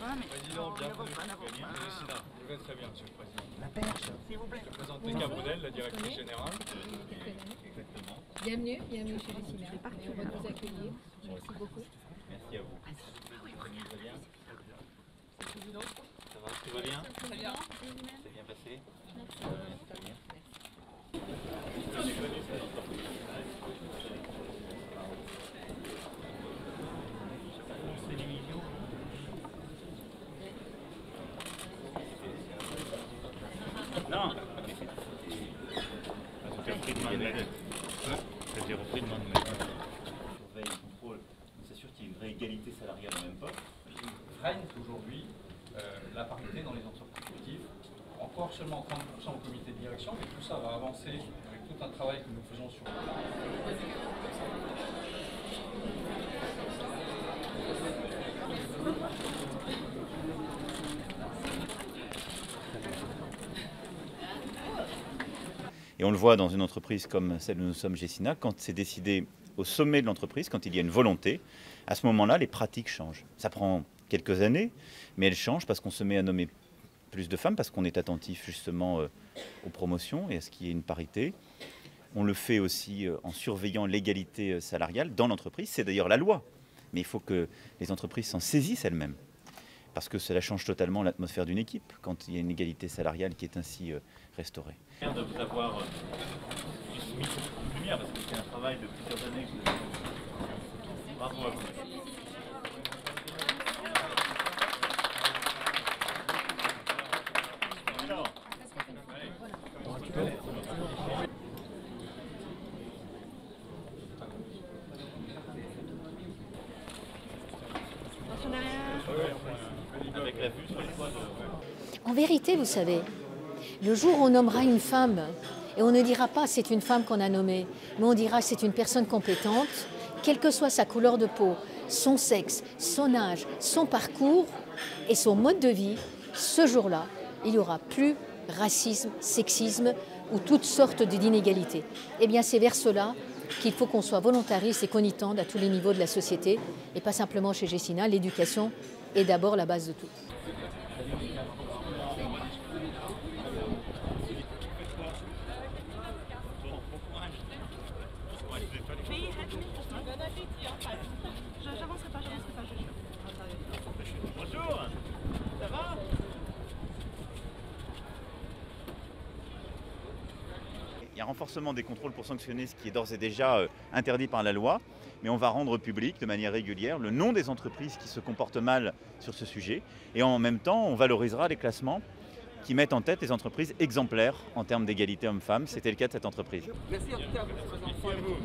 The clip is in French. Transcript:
Président, bienvenue. Gécina, je vais très bien, Monsieur le Président. La perche. S'il vous plaît. Je vais présenter Gabrielle, la directrice générale. Exactement. Bienvenue chez Gécina. On est heureux de vous accueillir. Merci beaucoup. Merci à vous. Vous allez bien? Ça va, tout va bien? Très bien. C'est bien passé? Très bien. Non. C'était repris de main de maître. C'était repris de main de maître. Surveille, contrôle, on s'assure qu'il y ait une vraie égalité salariale au même poste. Il règne aujourd'hui la parité dans les entreprises collectives. Encore seulement 30% au comité de direction, mais tout ça va avancer avec tout un travail que nous faisons sur Et on le voit dans une entreprise comme celle où nous sommes, Gécina, quand c'est décidé au sommet de l'entreprise, quand il y a une volonté, à ce moment-là, les pratiques changent. Ça prend quelques années, mais elles changent parce qu'on se met à nommer plus de femmes, parce qu'on est attentif justement aux promotions et à ce qu'il y ait une parité. On le fait aussi en surveillant l'égalité salariale dans l'entreprise. C'est d'ailleurs la loi, mais il faut que les entreprises s'en saisissent elles-mêmes, parce que cela change totalement l'atmosphère d'une équipe quand il y a une égalité salariale qui est ainsi restaurée. Merci de vous avoir mis en lumière, parce que c'est un travail de plusieurs années que vous avez fait. Bravo à vous. Avec la vue sur les toits de... En vérité, vous savez, le jour où on nommera une femme, et on ne dira pas c'est une femme qu'on a nommée, mais on dira c'est une personne compétente, quelle que soit sa couleur de peau, son sexe, son âge, son parcours et son mode de vie, ce jour-là, il n'y aura plus racisme, sexisme ou toutes sortes d'inégalités. Eh bien, c'est vers cela qu'il faut qu'on soit volontariste et qu'on y tende à tous les niveaux de la société, et pas simplement chez Gécina. L'éducation est d'abord la base de tout. Bonjour, ça va? Il y a un renforcement des contrôles pour sanctionner ce qui est d'ores et déjà interdit par la loi, mais on va rendre public de manière régulière le nom des entreprises qui se comportent mal sur ce sujet, et en même temps on valorisera les classements qui mettent en tête les entreprises exemplaires en termes d'égalité homme-femme. C'était le cas de cette entreprise. Merci en tout cas. Merci à vous.